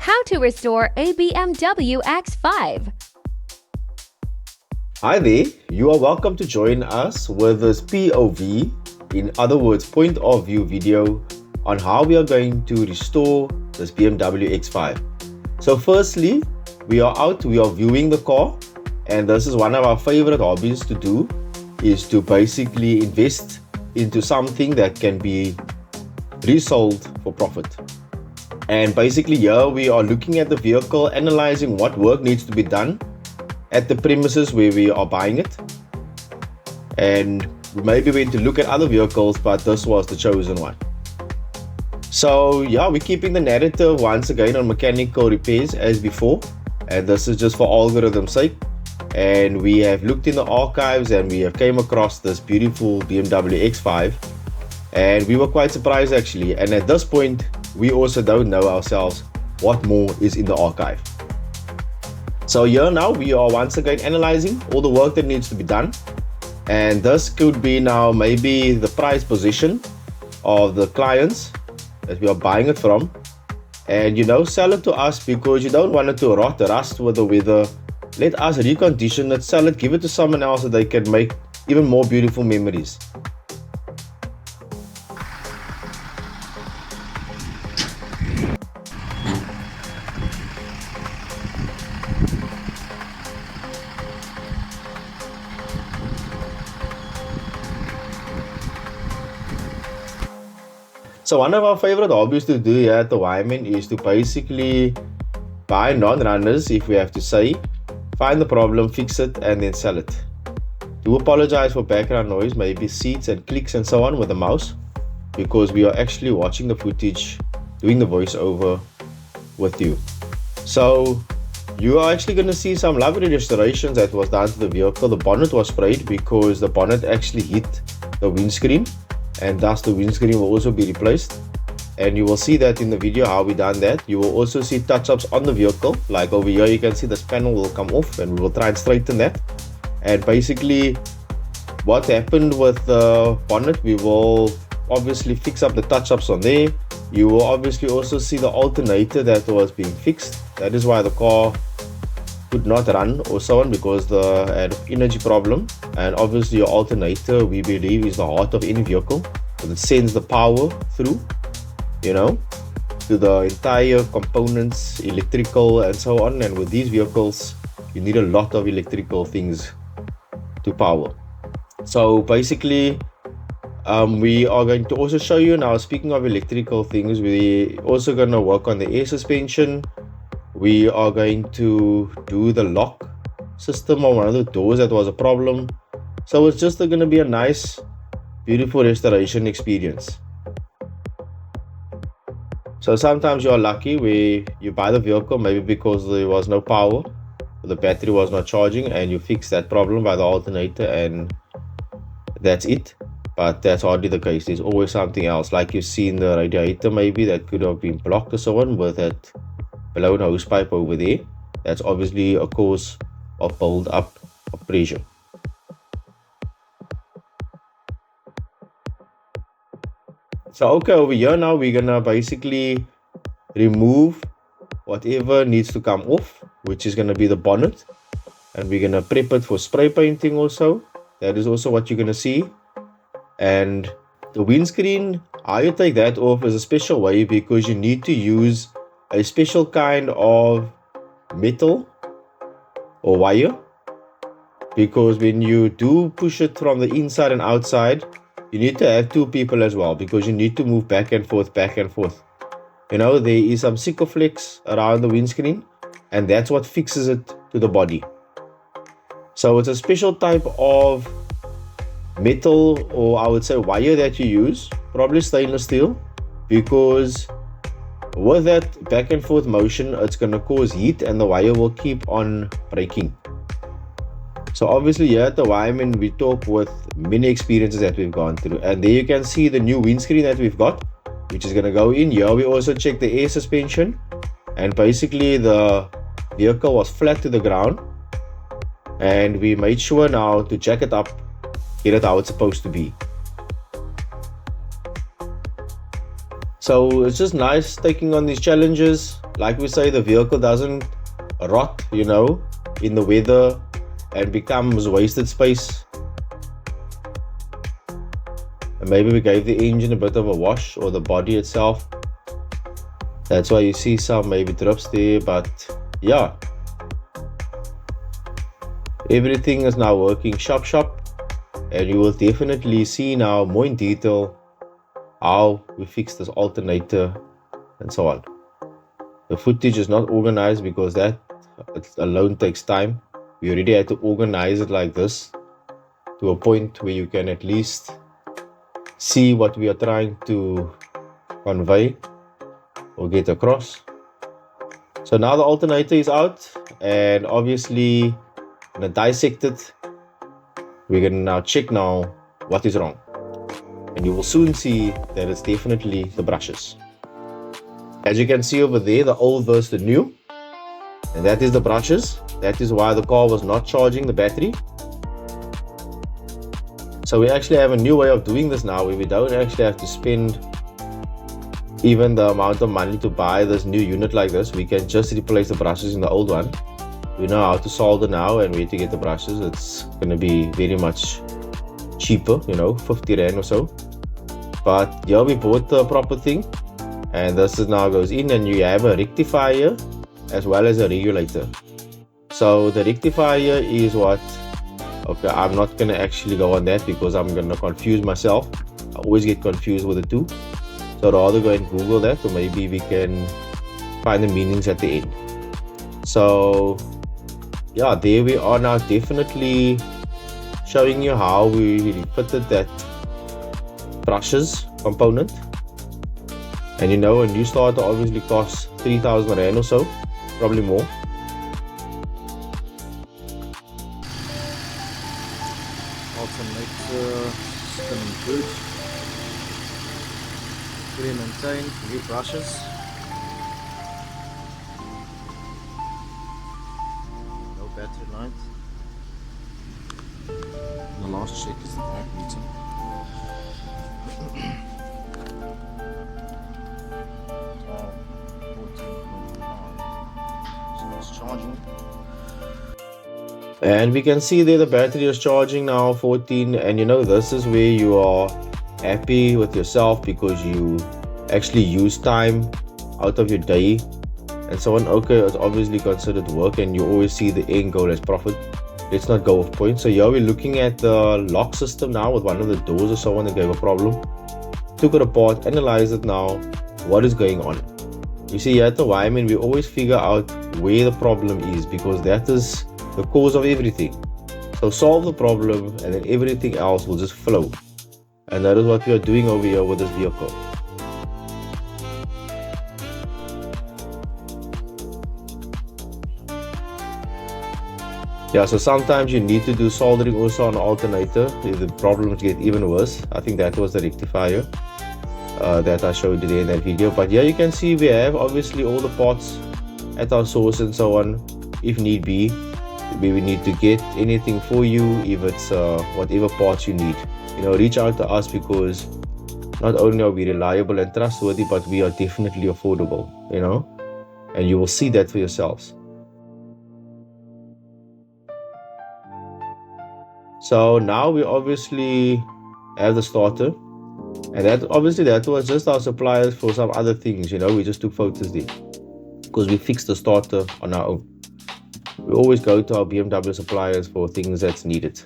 How to restore a BMW X5. Hi there, you are welcome to join us with this POV, in other words point of view video on how we are going to restore this BMW X5. So firstly, we are viewing the car, and this is one of our favorite hobbies to do, is to basically invest into something that can be resold for profit. And basically here we are looking at the vehicle, analyzing what work needs to be done at the premises where we are buying it. And we maybe went to look at other vehicles, but this was the chosen one. So yeah, we're keeping the narrative once again on mechanical repairs as before, and this is just for algorithm's sake. And we have looked in the archives and we have came across this beautiful BMW X5, and we were quite surprised actually. And at this point we also don't know ourselves what more is in the archive. So here now we are once again analyzing all the work that needs to be done, and this could be now maybe the price position of the clients that we are buying it from, and sell it to us because you don't want it to rust with the weather. Let us recondition it, sell it, give it to someone else so they can make even more beautiful memories. So one of our favorite hobbies to do here at the Wyman is to basically buy non-runners, if we have to say, find the problem, fix it, and then sell it. Do apologize for background noise, maybe seats and clicks and so on with the mouse, because we are actually watching the footage, doing the voiceover with you. So you are actually going to see some lovely restorations that was done to the vehicle. The bonnet was sprayed because the bonnet actually hit the windscreen, and thus the windscreen will also be replaced, and you will see that in the video how we done that. You will also see touch-ups on the vehicle, like over here you can see this panel will come off and we will try and straighten that. And basically what happened with the bonnet, we will obviously fix up the touch-ups on there. You will obviously also see the alternator that was being fixed. That is why the car could not run or so on, because the had energy problem. And obviously your alternator, we believe, is the heart of any vehicle, because it sends the power through to the entire components, electrical and so on. And with these vehicles you need a lot of electrical things to power. So basically we are going to also show you now, speaking of electrical things, we also going to work on the air suspension. We are going to do the lock system on one of the doors that was a problem. So it's just going to be a nice, beautiful restoration experience. So sometimes you are lucky where you buy the vehicle maybe because there was no power, the battery was not charging, and you fix that problem by the alternator and that's it. But that's hardly the case. There's always something else, like you see in the radiator maybe, that could have been blocked or so on with that blown hose pipe over there. That's obviously a cause of build up of pressure. So okay, over here now we're gonna basically remove whatever needs to come off, which is gonna be the bonnet, and we're gonna prep it for spray painting also. That is also what you're gonna see. And the windscreen, how you take that off is a special way, because you need to use a special kind of metal or wire, because when you do push it from the inside and outside, you need to have two people as well, because you need to move back and forth. There is some Sikaflex around the windscreen, and that's what fixes it to the body. So it's a special type of metal, or I would say wire, that you use, probably stainless steel, because with that back and forth motion it's going to cause heat and the wire will keep on breaking. So obviously here at the Wyman we talk with many experiences that we've gone through, and there you can see the new windscreen that we've got, which is going to go in here. We also check the air suspension, and basically the vehicle was flat to the ground, and we made sure now to jack it up, get it how it's supposed to be. So it's just nice taking on these challenges. Like we say, the vehicle doesn't rot, in the weather and becomes wasted space. And maybe we gave the engine a bit of a wash, or the body itself. That's why you see some maybe drips there, but yeah. Everything is now working shop, and you will definitely see now more in detail how we fix this alternator and so on. The footage is not organized because that alone takes time. We already had to organize it like this to a point where you can at least see what we are trying to convey or get across. So now the alternator is out, and obviously I'm going to dissect it. We're going to now check now what is wrong, and you will soon see that it's definitely the brushes. As you can see over there, the old versus the new, and that is the brushes. That is why the car was not charging the battery. So we actually have a new way of doing this now, where we don't actually have to spend even the amount of money to buy this new unit like this. We can just replace the brushes in the old one. We know how to solder now and where to get the brushes. It's going to be very much cheaper, 50 Rand or so. But yeah, we bought the proper thing, and this is now goes in, and you have a rectifier as well as a regulator. So the rectifier is what, okay, I'm not going to actually go on that because I'm going to confuse myself. I always get confused with the two. So rather go and Google that, or maybe we can find the meanings at the end. So yeah, there we are now, definitely showing you how we fitted that brushes component. And a new starter obviously costs 3,000 Rand or so, probably more. Alternator spinning good. Fully maintained, new brushes. No battery light. The last check is the back meter. So it's charging. And we can see there the battery is charging now, 14, and this is where you are happy with yourself because you actually use time out of your day and so on. Okay, it's obviously considered work, and you always see the end goal as profit. Let's not go off point. So yeah, we're looking at the lock system now with one of the doors or so on that gave a problem. Took it apart, analyzed it now, what is going on. You see here at the wiring, we always figure out where the problem is, because that is the cause of everything. So solve the problem, and then everything else will just flow. And that is what we are doing over here with this vehicle. Yeah, so sometimes you need to do soldering also on the alternator if the problems get even worse. I think that was the rectifier that I showed you there in that video. But yeah, you can see we have obviously all the parts at our source and so on, if need be. We need to get anything for you, if it's whatever parts you need. Reach out to us, because not only are we reliable and trustworthy, but we are definitely affordable, and you will see that for yourselves. So now we obviously have the starter, and that was just our suppliers for some other things. We just took photos there because we fixed the starter on our own. We always go to our BMW suppliers for things that's needed.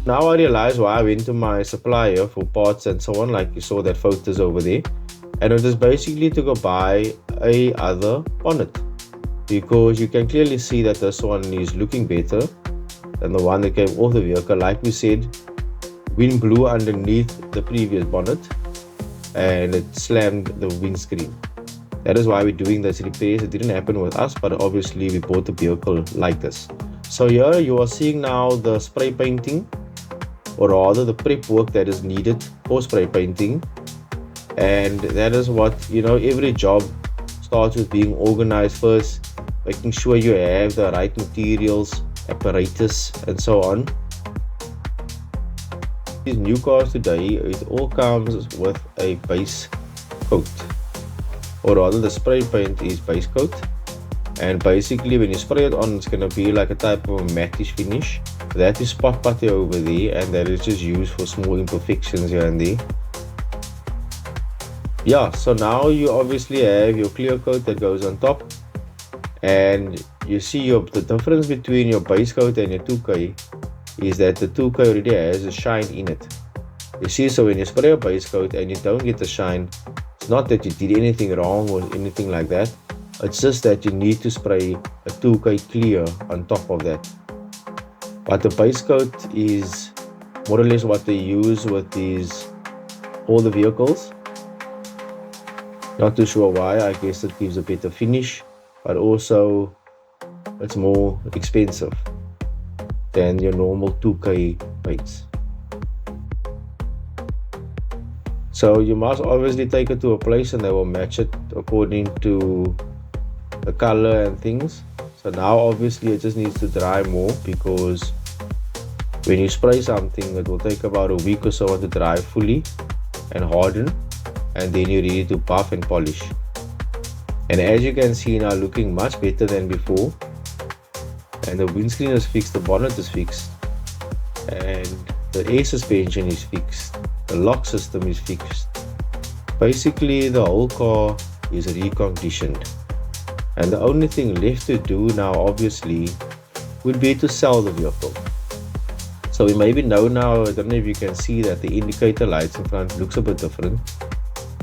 Now I realize why I went to my supplier for parts and so on, like you saw that photos over there. And it was basically to go buy a other bonnet, because you can clearly see that this one is looking better than the one that came off the vehicle. Like we said, wind blew underneath the previous bonnet and it slammed the windscreen. That is why we're doing this repairs. It didn't happen with us, but obviously we bought the vehicle like this. So here you are seeing now the spray painting, or rather the prep work that is needed for spray painting. And that is what, every job starts with being organized first, making sure you have the right materials, apparatus and so on. These new cars today, it all comes with a base coat, or rather the spray paint is base coat, and basically when you spray it on, it's going to be like a type of a mattish finish. That is spot putty over there, and that is just used for small imperfections here and there. Yeah, so now you obviously have your clear coat that goes on top, and you see the difference between your base coat and your 2K is that the 2K already has a shine in it. You see, so when you spray a base coat and you don't get the shine, it's not that you did anything wrong or anything like that. It's just that you need to spray a 2K clear on top of that. But the base coat is more or less what they use with all the vehicles. Not too sure why. I guess it gives a better finish, but also it's more expensive than your normal 2K paints. So you must obviously take it to a place and they will match it according to the color and things. So now obviously it just needs to dry more, because when you spray something it will take about a week or so to dry fully and harden, and then you're ready to buff and polish. And as you can see now, looking much better than before. And the windscreen is fixed, the bonnet is fixed, and the air suspension is fixed, the lock system is fixed. Basically the whole car is reconditioned, and the only thing left to do now obviously would be to sell the vehicle. So we maybe know now, I don't know if you can see that the indicator lights in front looks a bit different,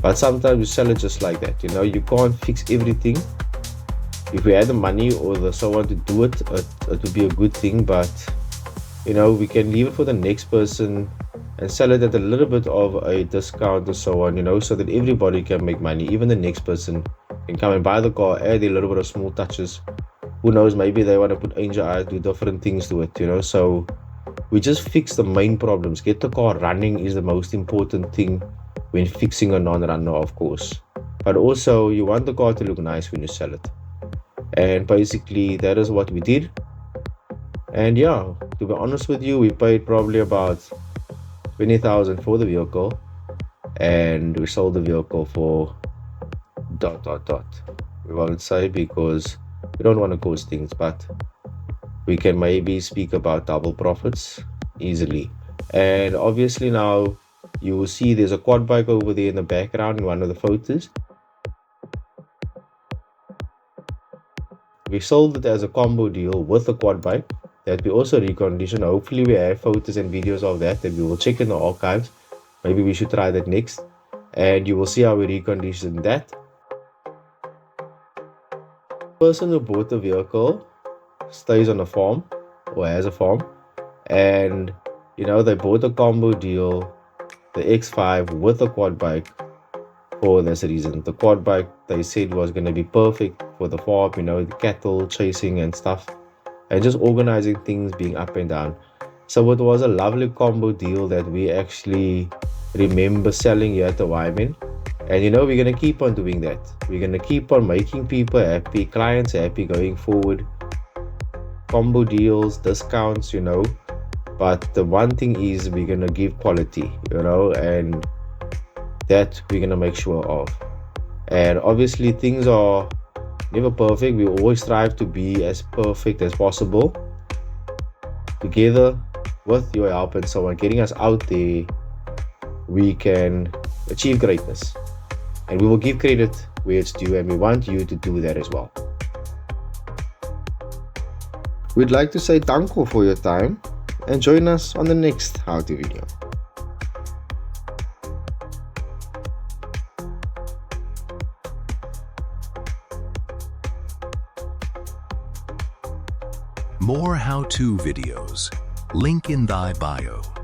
but sometimes you sell it just like that. You can't fix everything. If we had the money or the someone to do it, it would be a good thing, but we can leave it for the next person and sell it at a little bit of a discount or so on, so that everybody can make money. Even the next person can come and buy the car, add a little bit of small touches. Who knows, maybe they want to put angel eyes, do different things to it, so we just fix the main problems. Get the car running is the most important thing when fixing a non-runner, of course, but also you want the car to look nice when you sell it. And basically that is what we did. And yeah, to be honest with you, we paid probably about 20,000 for the vehicle, and we sold the vehicle for ... We won't say, because we don't want to cause things, but we can maybe speak about double profits easily. And obviously now you will see there's a quad bike over there in the background in one of the photos. We sold it as a combo deal with a quad bike that we also reconditioned. Hopefully we have photos and videos of that we will check in the archives. Maybe we should try that next, and you will see how we reconditioned that. The person who bought the vehicle stays on a farm, or has a farm, and they bought a combo deal, the X5 with a quad bike, for this reason. The quad bike, they said, was going to be perfect for the farm, the cattle chasing and stuff, and just organizing things, being up and down. So it was a lovely combo deal that we actually remember selling here at the Wyman. And we're going to keep on doing that. We're going to keep on making people happy, clients happy going forward. Combo deals, discounts, but the one thing is we're going to give quality, and that we're going to make sure of. And obviously things are never perfect. We always strive to be as perfect as possible. Together with your help and so on, getting us out there, we can achieve greatness. And we will give credit where it's due, and we want you to do that as well. We'd like to say danko for your time, and join us on the next how-to video. More how-to videos. Link in thy bio.